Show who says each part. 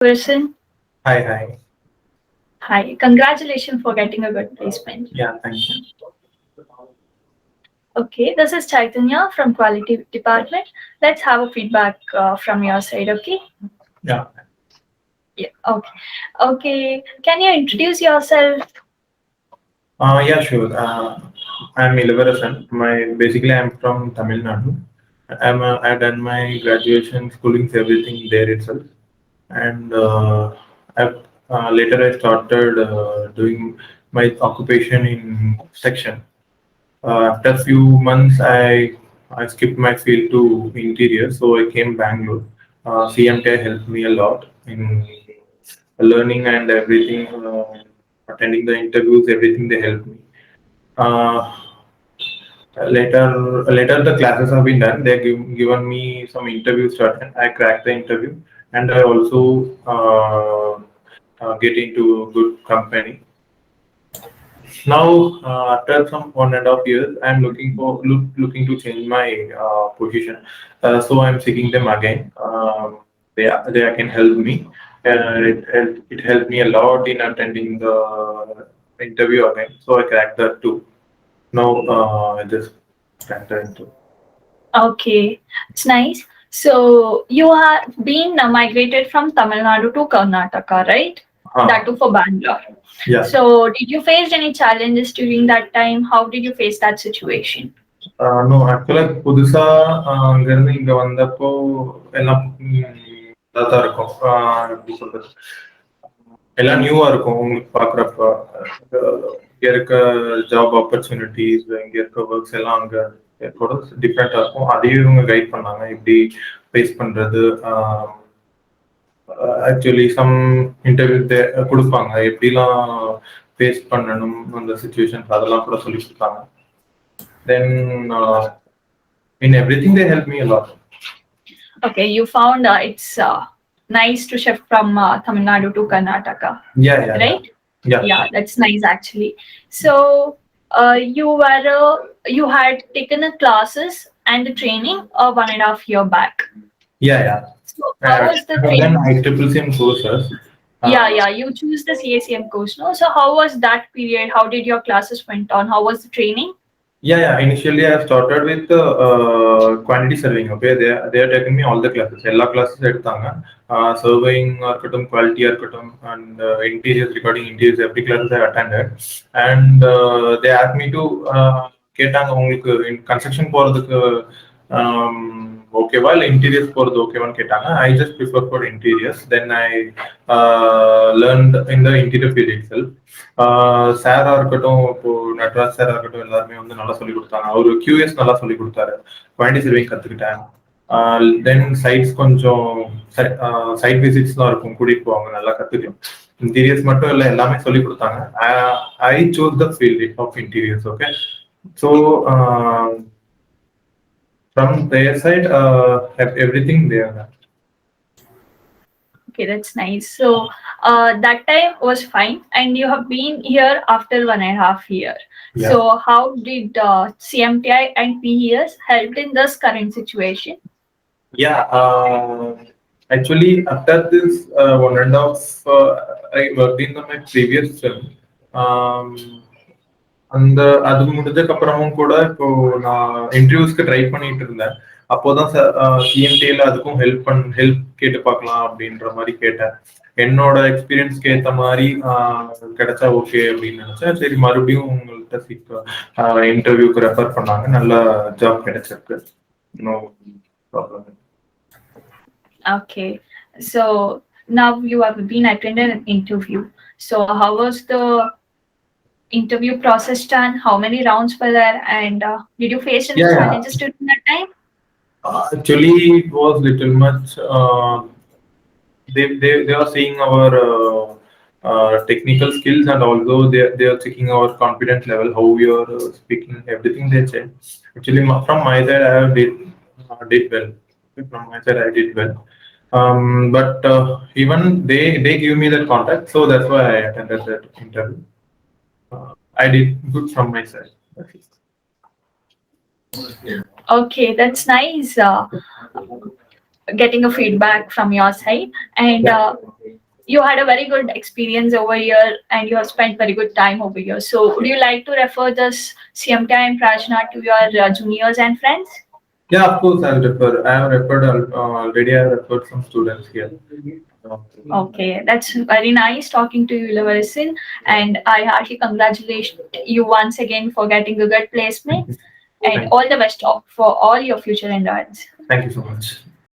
Speaker 1: Person.
Speaker 2: Hi.
Speaker 1: Hi. Congratulations for getting a good placement.
Speaker 2: Yeah, thank you.
Speaker 1: Okay, this is Chaitanya from Quality Department. Let's have a feedback from your side, okay?
Speaker 2: Yeah.
Speaker 1: Yeah, okay. Okay, can you introduce yourself?
Speaker 2: Yeah, sure. I'm Ilavarasan. Basically I'm from Tamil Nadu. I done my graduation, schooling, everything there itself, and later I started doing my occupation in section. After a few months, I skipped my field to interior, so I came Bangalore. CMTI helped me a lot in learning and everything, attending the interviews, everything they helped me. Uh, later the classes have been done. Given me some interviews started. I cracked the interview, and I also get into good company. Now, after some 1.5 years, I'm looking to change my position. So I'm seeking them again. They can help me. It helped me a lot in attending the interview again. So I cracked that too. Now I just cracked the interview.
Speaker 1: Okay, it's nice. So you have been migrated from Tamil Nadu to Karnataka, right? That too for Bangalore.
Speaker 2: Yeah.
Speaker 1: So did you face any challenges during that time? How did you face that situation?
Speaker 2: No, ஆக்சுவலா புதுசா அங்கிருந்து இங்க வந்தப்போ எல்லாம் இதாக இருக்கும். எப்படி சொல்றது, எல்லாம் நியூவா இருக்கும் உங்களுக்கு பாக்குறப்ப. இங்க இருக்க ஜாப் ஆப்பர்ச்சுனிட்டிஸ், இங்க இருக்க ஒர்க்ஸ் எல்லாம் அங்க கூட டிஃப்ரெண்டா இருக்கும். அதையும் இவங்க கைட் பண்ணாங்க எப்படி ஃபேஸ் பண்றது. ஆக்சுவலி சம் இன்டர்வியூ கொடுப்பாங்க, எப்படிலாம் ஃபேஸ் பண்ணணும் அந்த சுச்சுவேஷன்ஸ், அதெல்லாம் கூட சொல்லி கொடுத்தாங்க. தென் in everything they help me a lot.
Speaker 1: Okay, you found it's nice to shift from Tamil Nadu to Karnataka.
Speaker 2: Yeah.
Speaker 1: Right?
Speaker 2: Yeah.
Speaker 1: That's nice actually. So you had taken the classes and the training 1.5 year back.
Speaker 2: Yeah.
Speaker 1: So how was the training?
Speaker 2: Then CACM courses.
Speaker 1: Yeah. You choose the CACM course, no? So how was that period? How did your classes went on? How was the training?
Speaker 2: Yeah. Initially, I started with quantity surveying. Okay, they are taking me all the classes. எல்லா classes எடுத்தாங்க. Surveying இருக்கட்டும், quality இருக்கட்டும், and interiors, regarding interiors, every classes I attended. And they asked me to கேட்டாங்க, உங்களுக்கு construction போறதுக்கு ஓகேவா இல்லை interiors போறது ஓகேவான்னு கேட்டாங்க. I just prefer for interiors. Then I learned in the interior field itself. சாரா இருக்கட்டும், இப்போ நட்ராஜ் சாரா இருக்கட்டும், எல்லாருமே வந்து நல்லா சொல்லி கொடுத்தாங்க. அவரு QS நல்லா சொல்லி கொடுத்தாரு. குவான்டிட்டி சர்விங் கத்துக்கிட்டேன். தென் சைட்ஸ் கொஞ்சம் சைட் விசிட்ஸ்லாம் இருக்கும், கூட்டிட்டு போவாங்க, நல்லா கத்துக்கலாம். இன்டீரியர்ஸ் மட்டும் இல்லை, எல்லாமே சொல்லி கொடுத்தாங்க. I choose the field of interiors. Okay, so from their side, everything there.
Speaker 1: Okay, that's nice. So that time was fine, and you have been here after 1.5 year.
Speaker 2: Yeah.
Speaker 1: So how did CMTI and PES helped in this current situation?
Speaker 2: Yeah, actually, after this 1.5, I worked in my previous film. அந்த அது முடிஞ்சதுக்கு அப்புறமும் கூட இப்போ நான் இன்டர்வியூஸ்க்கு try பண்ணிட்டு இருந்தேன். அப்போதான் CMTல அதுக்கும் ஹெல்ப் கேட்டு பார்க்கலாம் அப்படின்ற மாதிரி கேட்டேன். என்னோட எக்ஸ்பீரியன்ஸ்க்கு ஏற்ற மாதிரி கிடைச்சா ஓகே அப்படின்னு நினைச்சேன். சரி, மறுபடியும் உங்கள்கிட்ட இன்டர்வியூக்கு ரெஃபர் பண்ணாங்க. நல்ல ஜாப் கிடைச்சிருக்கு. No problem.
Speaker 1: Okay, so now you have been attended an interview. So how was the interview process done? How many rounds were there? And did you face any challenges during that time?
Speaker 2: Actually, it was little much. They are seeing our technical skills, and also they are checking our confidence level, how we are speaking, everything they check. Actually, from my side, I have did well. From my side, I did well. But even they give me that contact, so that's why I attended that interview. I did good from my side.
Speaker 1: Okay, that's nice. getting a feedback from your side. And
Speaker 2: Yeah.
Speaker 1: you had a very good experience over here and you have spent very good time over here. So would you like to refer this CMTI and Prajna to your juniors and friends?
Speaker 2: Yeah, of course, I'll refer. I have referred already. I have referred some students here.
Speaker 1: Okay, that's very nice talking to you, Ilavarasan, and I heartily congratulate you once again for getting a good placement, and
Speaker 2: Thank
Speaker 1: all the best for all your future endeavors.
Speaker 2: Thank you so much.